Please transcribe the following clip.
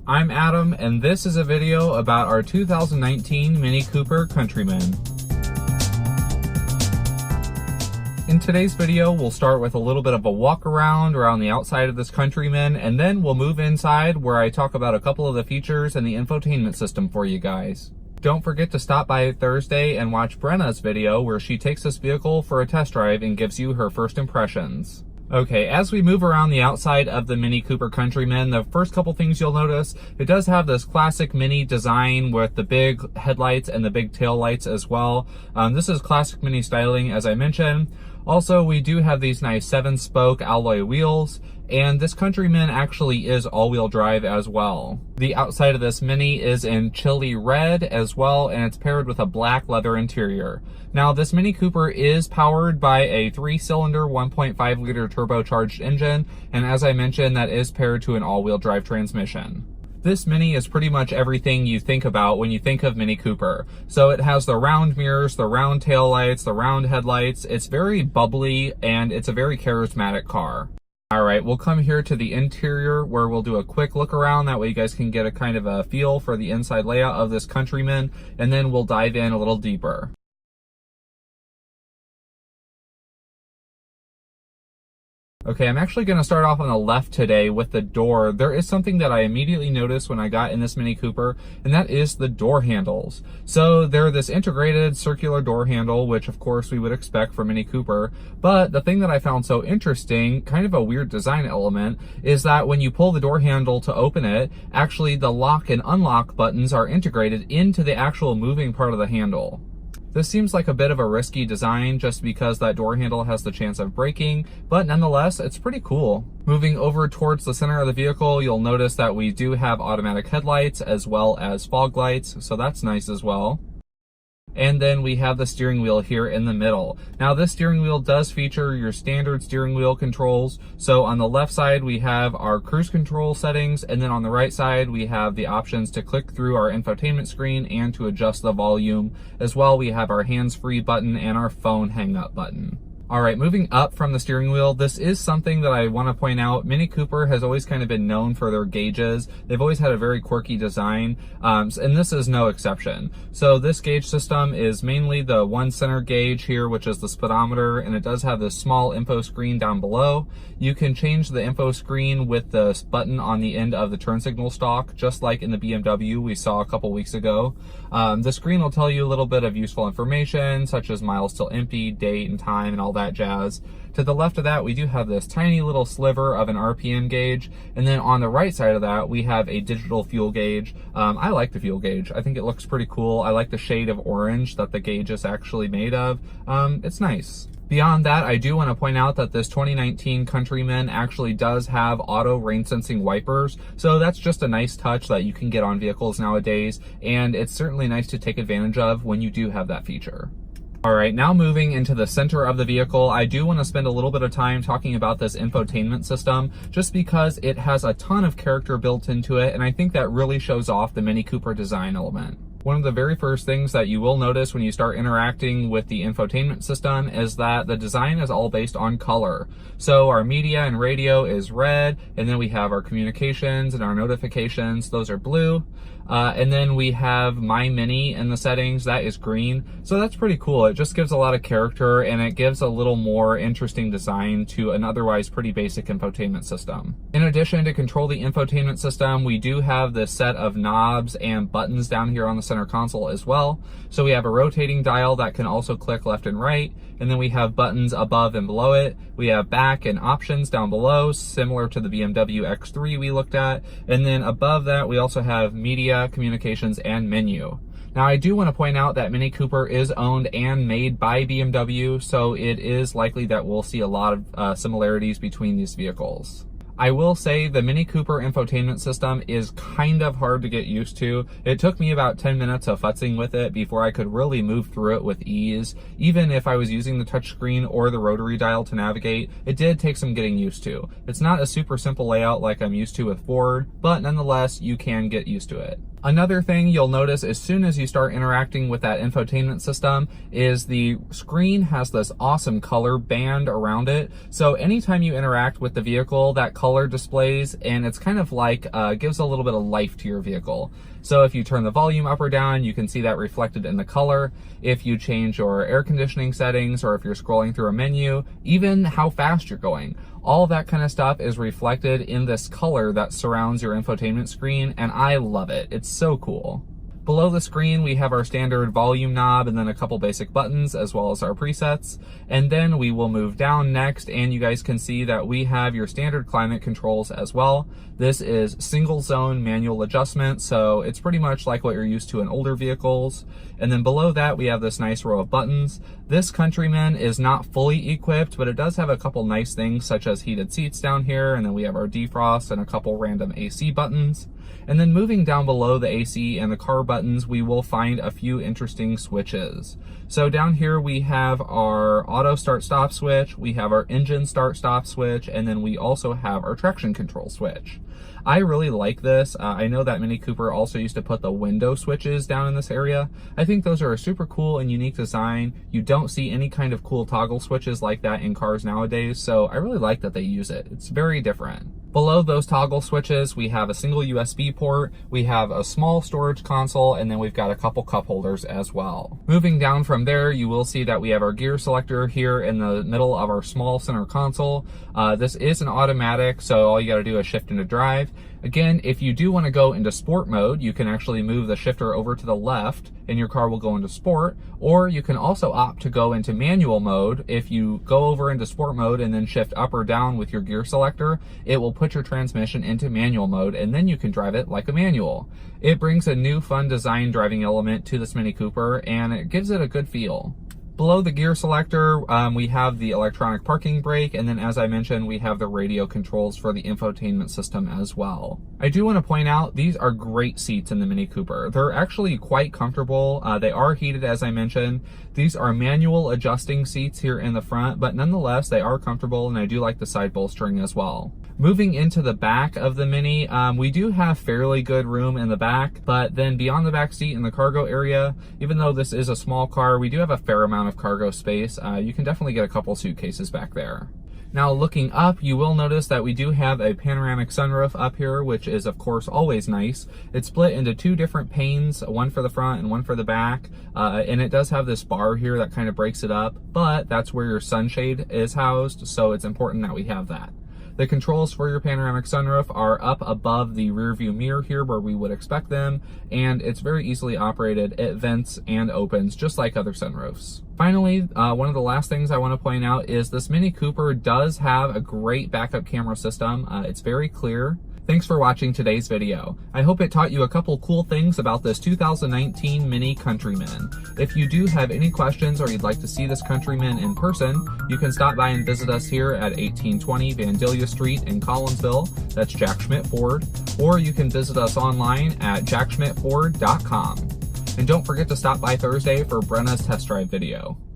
I'm Adam, and this is a video about our 2019 Mini Cooper Countryman. In today's video, we'll start with a little bit of a walk around the outside of this Countryman, and then we'll move inside where I talk about a couple of the features and the infotainment system for you guys. Don't forget to stop by Thursday and watch Brenna's video where she takes this vehicle for a test drive and gives you her first impressions. Okay, as we move around the outside of the Mini Cooper Countryman, the first couple things you'll notice, it does have this classic Mini design with the big headlights and the big tail lights as well. This is classic Mini styling, as I mentioned. Also, we do have these nice 7-spoke alloy wheels, and this Countryman actually is all-wheel drive as well. The outside of this Mini is in chili red as well, and it's paired with a black leather interior. Now, this Mini Cooper is powered by a 3-cylinder 1.5-liter turbocharged engine, and as I mentioned, that is paired to an all-wheel drive transmission. This Mini is pretty much everything you think about when you think of Mini Cooper. So it has the round mirrors, the round taillights, the round headlights. It's very bubbly, and it's a very charismatic car. Alright, we'll come here to the interior where we'll do a quick look around. That way you guys can get a kind of a feel for the inside layout of this Countryman, and then we'll dive in a little deeper. Okay, I'm actually going to start off on the left today with the door. There is something that I immediately noticed when I got in this Mini Cooper, and that is the door handles. So they're this integrated circular door handle, which of course we would expect for Mini Cooper. But the thing that I found so interesting, kind of a weird design element, is that when you pull the door handle to open it, actually the lock and unlock buttons are integrated into the actual moving part of the handle. This seems like a bit of a risky design just because that door handle has the chance of breaking, but nonetheless, it's pretty cool. Moving over towards the center of the vehicle, you'll notice that we do have automatic headlights as well as fog lights, so that's nice as well. And then we have the steering wheel here in the middle. Now this steering wheel does feature your standard steering wheel controls. So on the left side, we have our cruise control settings. And then on the right side, we have the options to click through our infotainment screen and to adjust the volume. As well, we have our hands-free button and our phone hang-up button. Alright, moving up from the steering wheel, this is something that I want to point out. Mini Cooper has always kind of been known for their gauges. They've always had a very quirky design, and this is no exception. So this gauge system is mainly the one center gauge here, which is the speedometer, and it does have this small info screen down below. You can change the info screen with the button on the end of the turn signal stalk, just like in the BMW we saw a couple weeks ago. The screen will tell you a little bit of useful information, such as miles till empty, date and time, and all that jazz. To the left of that, we do have this tiny little sliver of an RPM gauge, and then on the right side of that, we have a digital fuel gauge. I like the fuel gauge. I think it looks pretty cool. I like the shade of orange that the gauge is actually made of. It's nice. Beyond that, I do want to point out that this 2019 Countryman actually does have auto rain sensing wipers, so that's just a nice touch that you can get on vehicles nowadays, and it's certainly nice to take advantage of when you do have that feature. Alright, now moving into the center of the vehicle, I do want to spend a little bit of time talking about this infotainment system, just because it has a ton of character built into it, and I think that really shows off the Mini Cooper design element. One of the very first things that you will notice when you start interacting with the infotainment system is that the design is all based on color. So our media and radio is red, and then we have our communications and our notifications, those are blue. And then we have My Mini in the settings, that is green. So that's pretty cool. It just gives a lot of character, and it gives a little more interesting design to an otherwise pretty basic infotainment system. In addition to control the infotainment system, we do have this set of knobs and buttons down here on the center console as well. So we have a rotating dial that can also click left and right, and then we have buttons above and below it. We have back and options down below, similar to the BMW X3 we looked at, and then above that we also have media, communications, and menu. Now I do want to point out that Mini Cooper is owned and made by BMW, so it is likely that we'll see a lot of similarities between these vehicles. I will say the Mini Cooper infotainment system is kind of hard to get used to. It took me about 10 minutes of futzing with it before I could really move through it with ease. Even if I was using the touchscreen or the rotary dial to navigate, it did take some getting used to. It's not a super simple layout like I'm used to with Ford, but nonetheless, you can get used to it. Another thing you'll notice as soon as you start interacting with that infotainment system is the screen has this awesome color band around it. So anytime you interact with the vehicle, that color displays, and it's kind of like gives a little bit of life to your vehicle. So if you turn the volume up or down, you can see that reflected in the color. If you change your air conditioning settings, or if you're scrolling through a menu, even how fast you're going, all that kind of stuff is reflected in this color that surrounds your infotainment screen, and I love it. It's so cool. Below the screen, we have our standard volume knob and then a couple basic buttons as well as our presets. And then we will move down next, and you guys can see that we have your standard climate controls as well. This is single zone manual adjustment, so it's pretty much like what you're used to in older vehicles. And then below that, we have this nice row of buttons. This Countryman is not fully equipped, but it does have a couple nice things such as heated seats down here, and then we have our defrost and a couple random AC buttons. And then moving down below the AC and the car buttons, we will find a few interesting switches. So down here we have our auto start stop switch, we have our engine start stop switch, and then we also have our traction control switch. I really like this. I know that Mini Cooper also used to put the window switches down in this area. I think those are a super cool and unique design. You don't see any kind of cool toggle switches like that in cars nowadays, so I really like that they use it. It's very different. Below those toggle switches, we have a single USB port, we have a small storage console, and then we've got a couple cup holders as well. Moving down from there, you will see that we have our gear selector here in the middle of our small center console. This is an automatic, so all you gotta do is shift into drive. Again, if you do want to go into sport mode, you can actually move the shifter over to the left and your car will go into sport, or you can also opt to go into manual mode. If you go over into sport mode and then shift up or down with your gear selector, it will put your transmission into manual mode, and then you can drive it like a manual. It brings a new fun design driving element to this Mini Cooper, and it gives it a good feel. Below the gear selector, we have the electronic parking brake, and then as I mentioned, we have the radio controls for the infotainment system as well. I do want to point out, these are great seats in the Mini Cooper. They're actually quite comfortable. They are heated, as I mentioned. These are manual adjusting seats here in the front, but nonetheless, they are comfortable, and I do like the side bolstering as well. Moving into the back of the Mini, we do have fairly good room in the back, but then beyond the back seat in the cargo area, even though this is a small car, we do have a fair amount of cargo space. You can definitely get a couple suitcases back there. Now looking up, you will notice that we do have a panoramic sunroof up here, which is of course always nice. It's split into two different panes, one for the front and one for the back, and it does have this bar here that kind of breaks it up, but that's where your sunshade is housed, so it's important that we have that. The controls for your panoramic sunroof are up above the rear view mirror here where we would expect them, and it's very easily operated. It vents and opens just like other sunroofs. Finally, one of the last things I want to point out is this Mini Cooper does have a great backup camera system. It's very clear. Thanks for watching today's video. I hope it taught you a couple cool things about this 2019 Mini Countryman. If you do have any questions or you'd like to see this Countryman in person, you can stop by and visit us here at 1820 Vandalia Street in Collinsville. That's Jack Schmitt Ford. Or you can visit us online at jackschmittford.com. And don't forget to stop by Thursday for Brenna's test drive video.